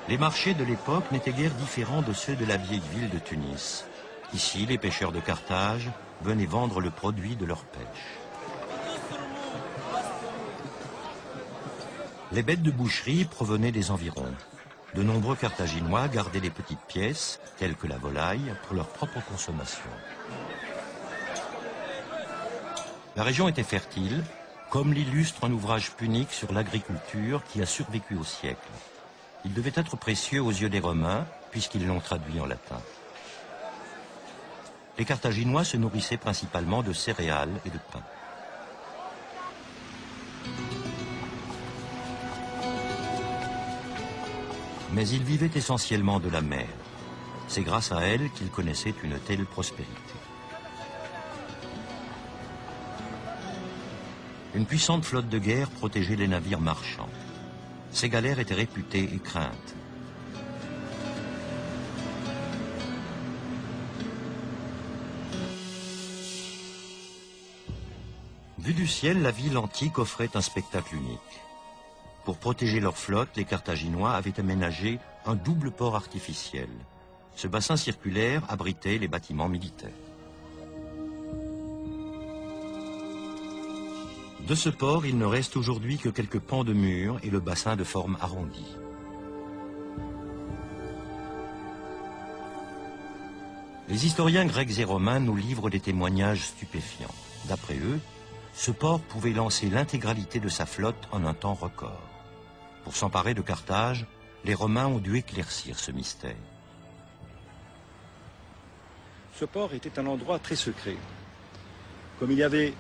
Les marchés de l'époque n'étaient guère différents de ceux de la vieille ville de Tunis. Ici, les pêcheurs de Carthage venaient vendre le produit de leur pêche. Les bêtes de boucherie provenaient des environs. De nombreux Carthaginois gardaient les petites pièces, telles que la volaille, pour leur propre consommation. La région était fertile, comme l'illustre un ouvrage punique sur l'agriculture qui a survécu au siècle. Il devait être précieux aux yeux des Romains, puisqu'ils l'ont traduit en latin. Les Carthaginois se nourrissaient principalement de céréales et de pain. Mais ils vivaient essentiellement de la mer. C'est grâce à elle qu'ils connaissaient une telle prospérité. Une puissante flotte de guerre protégeait les navires marchands. Ces galères étaient réputées et craintes. Vue du ciel, la ville antique offrait un spectacle unique. Pour protéger leur flotte, les Carthaginois avaient aménagé un double port artificiel. Ce bassin circulaire abritait les bâtiments militaires. De ce port, il ne reste aujourd'hui que quelques pans de murs et le bassin de forme arrondie. Les historiens grecs et romains nous livrent des témoignages stupéfiants. D'après eux, ce port pouvait lancer l'intégralité de sa flotte en un temps record. Pour s'emparer de Carthage, les Romains ont dû éclaircir ce mystère. Ce port était un endroit très secret. Comme il y avait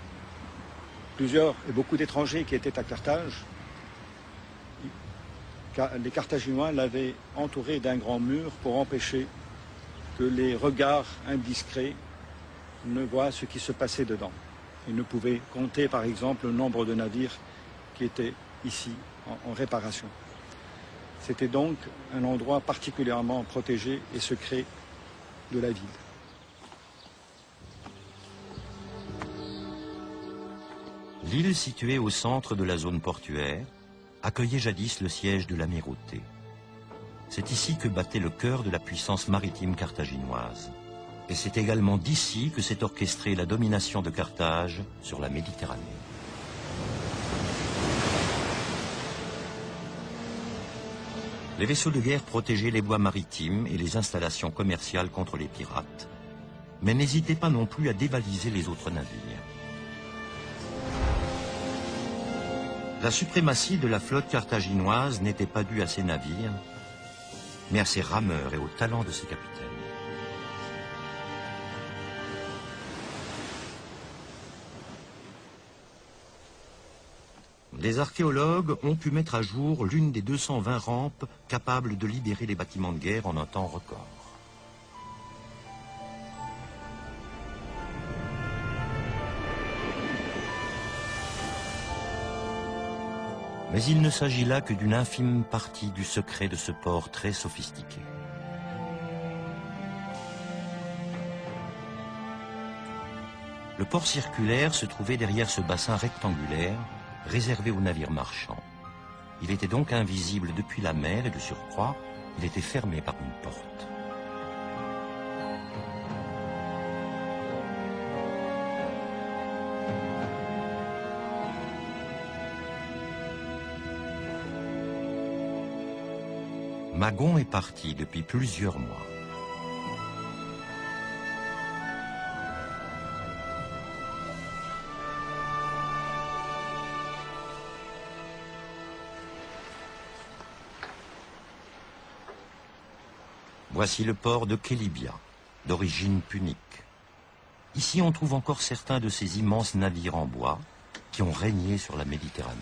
plusieurs et beaucoup d'étrangers qui étaient à Carthage, les Carthaginois l'avaient entouré d'un grand mur pour empêcher que les regards indiscrets ne voient ce qui se passait dedans. Ils ne pouvaient compter, par exemple, le nombre de navires qui étaient ici en réparation. C'était donc un endroit particulièrement protégé et secret de la ville. L'île située au centre de la zone portuaire accueillait jadis le siège de l'Amirauté. C'est ici que battait le cœur de la puissance maritime carthaginoise. Et c'est également d'ici que s'est orchestrée la domination de Carthage sur la Méditerranée. Les vaisseaux de guerre protégeaient les voies maritimes et les installations commerciales contre les pirates, mais n'hésitaient pas non plus à dévaliser les autres navires. La suprématie de la flotte carthaginoise n'était pas due à ses navires, mais à ses rameurs et au talent de ses capitaines. Les archéologues ont pu mettre à jour l'une des 220 rampes capables de libérer les bâtiments de guerre en un temps record. Mais il ne s'agit là que d'une infime partie du secret de ce port très sophistiqué. Le port circulaire se trouvait derrière ce bassin rectangulaire réservé aux navires marchands. Il était donc invisible depuis la mer et de surcroît, il était fermé par une porte. Magon est parti depuis plusieurs mois. Voici le port de Kélibia, d'origine punique. Ici, on trouve encore certains de ces immenses navires en bois qui ont régné sur la Méditerranée.